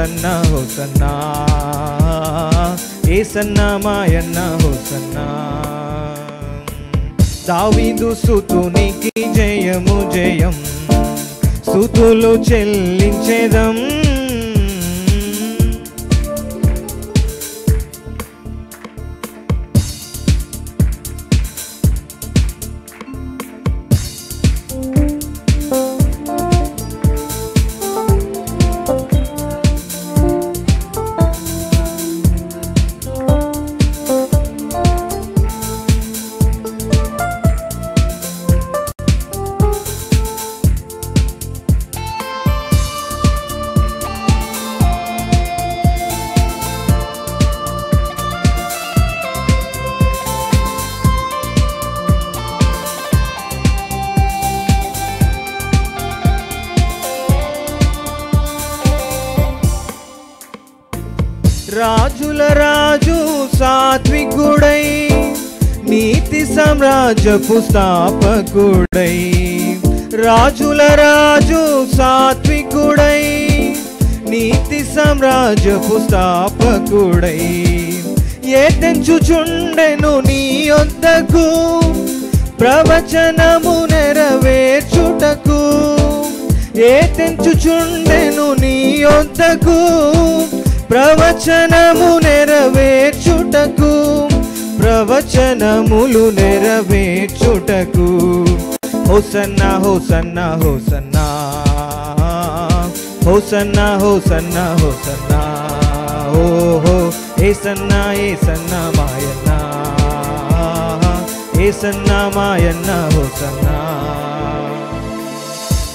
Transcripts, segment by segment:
Hosanna hosanna యేసన్నా మాయన్నా hosanna దావీదు స్తుతునికి జయము జయం స్తుతులు చెల్లించేదం రాజుల రాజు సాత్వికుడై నీతి సామ్రాజ్యపు స్థాపకుడై రాజుల రాజు సాత్వికుడై నీతి సామ్రాజ్యపు స్థాపకుడై ఏ తెంచుచుండెను నీ యొద్దకు ప్రవచనము నెరవేర్చుటకు ఏ తెంచుచుండెను నీ యొద్దకు ప్రవచనము నెరవేర్చుటకు ప్రవచనములు నెరవేర్చుటకు హోసన్నా హోసన్నా హోసన్నా హోసన్నా హోసన్నా హోసన్నా ఓహో యేసన్నా యేసన్నా మాయన్నా యేసన్నా మాయన్నా హోసన్నా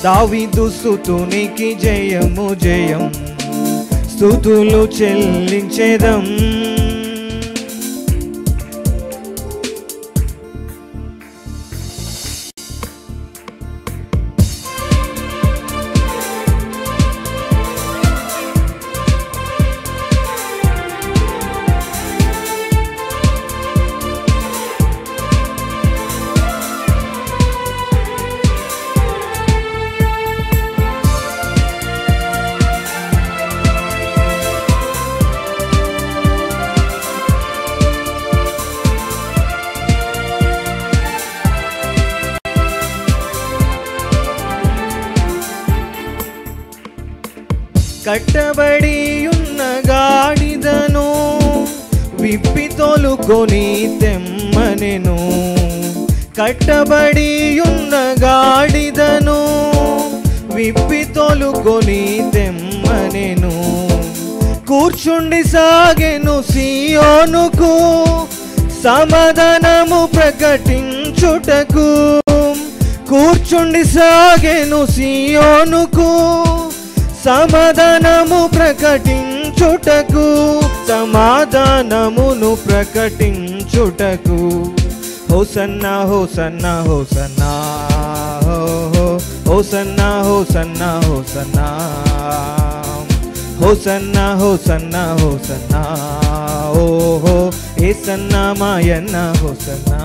దావీదు స్తుతునికి జయము జయం స్తుతులు చెల్లించేదం కట్టబడి ఉన్న గాడిదను విప్పి తోలుకొని తెమ్మనెను కట్టబడి ఉన్న గాడిదను విప్పి తోలుకొని తెమ్మనెను కూర్చుండి సాగెను సియోనుకు సమాధానము ప్రకటించుటకు కూర్చుండి సాగెను సియోనుకు సమాధానము ప్రకటించుటకు సమాధానమును ప్రకటించుటకు హోసన్నా హోసన్నా హోసన్నా హోసన్నా హోసన్నా హోసన్నా హోసన్నా హోసన్నా హోసన్నా ఓహో యేసన్నా మాయన్నా హోసన్నా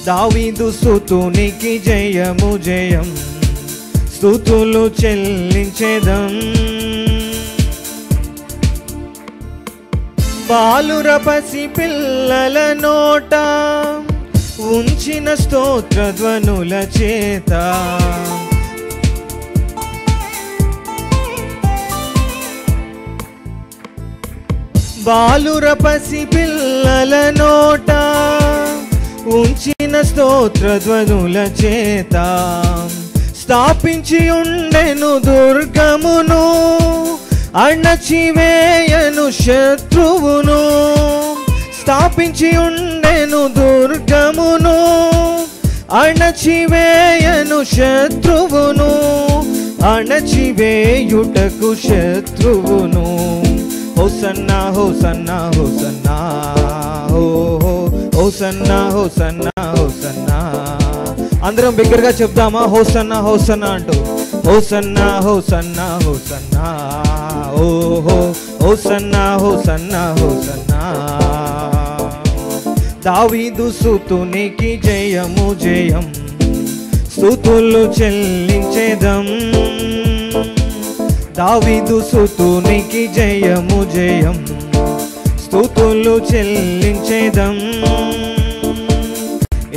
దావీదు స్తుతునికి జయము జయం స్తుతులు చెల్లించేదం బాలుర పసి పిల్లల నోట ఉంచిన స్తోత్ర ధ్వనుల చేత బాలుర పసి పిల్లల నోట ఉంచిన స్తోత్ర ధ్వనుల చేత స్థాపించి ఉండెను దుర్గమును అణచివేయను శత్రువును స్థాపించి ఉండెను దుర్గమును అణచివేయను శత్రువును అణచివేయుటకు శత్రువును హోసన్నా హోసన్నా హోసన్నా హోసన్నా హోసన్నా హోసన్నా అందరం బిగ్గరగా చెప్దామా హోసన్నా హోసన్నా అంటూ హోసన్నా హోసన్నా హోసన్నా ఓహో హోసన్నా హోసన్నా హోసన్నా దావీదు స్తుతునికి జయము జయం స్తుతులు చెల్లించేదం దావీదు సుతునికి జయము జయం, స్తుతులు చెల్లించేదం.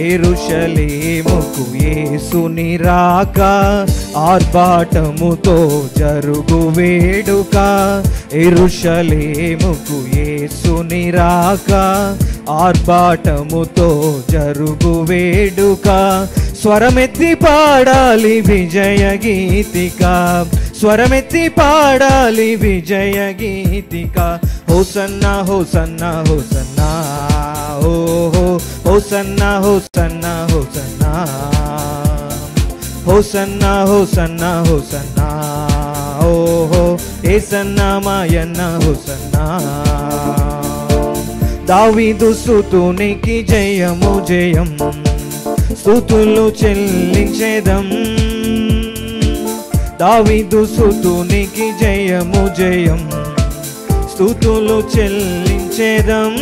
యెరూషలేముకు యేసుని రాక, ఆర్భాటముతో జరుగు వేడుక. యెరూషలేముకు యేసుని రాక, ఆర్భాటముతో జరుగు వేడుక. స్వరమెత్తి పాడాలి విజయ గీతిక, స్వరమెత్తి పాడాలి విజయ గీతిక. హోసన్నా హోసన్నా హోసన్నా, ఓహో హోసన్నా హోసన్నా హోసన్నా, హోసన్నా హోసన్నా హోసన్నా, ఓహో యేసన్నా మాయన్న హోసన్నా. దావీదు సుతునికి జయము జయం, స్తుతులు చెల్లించేదం. దావీదు సుతునికి జయము జయం, స్తుతులు చెల్లించేదం.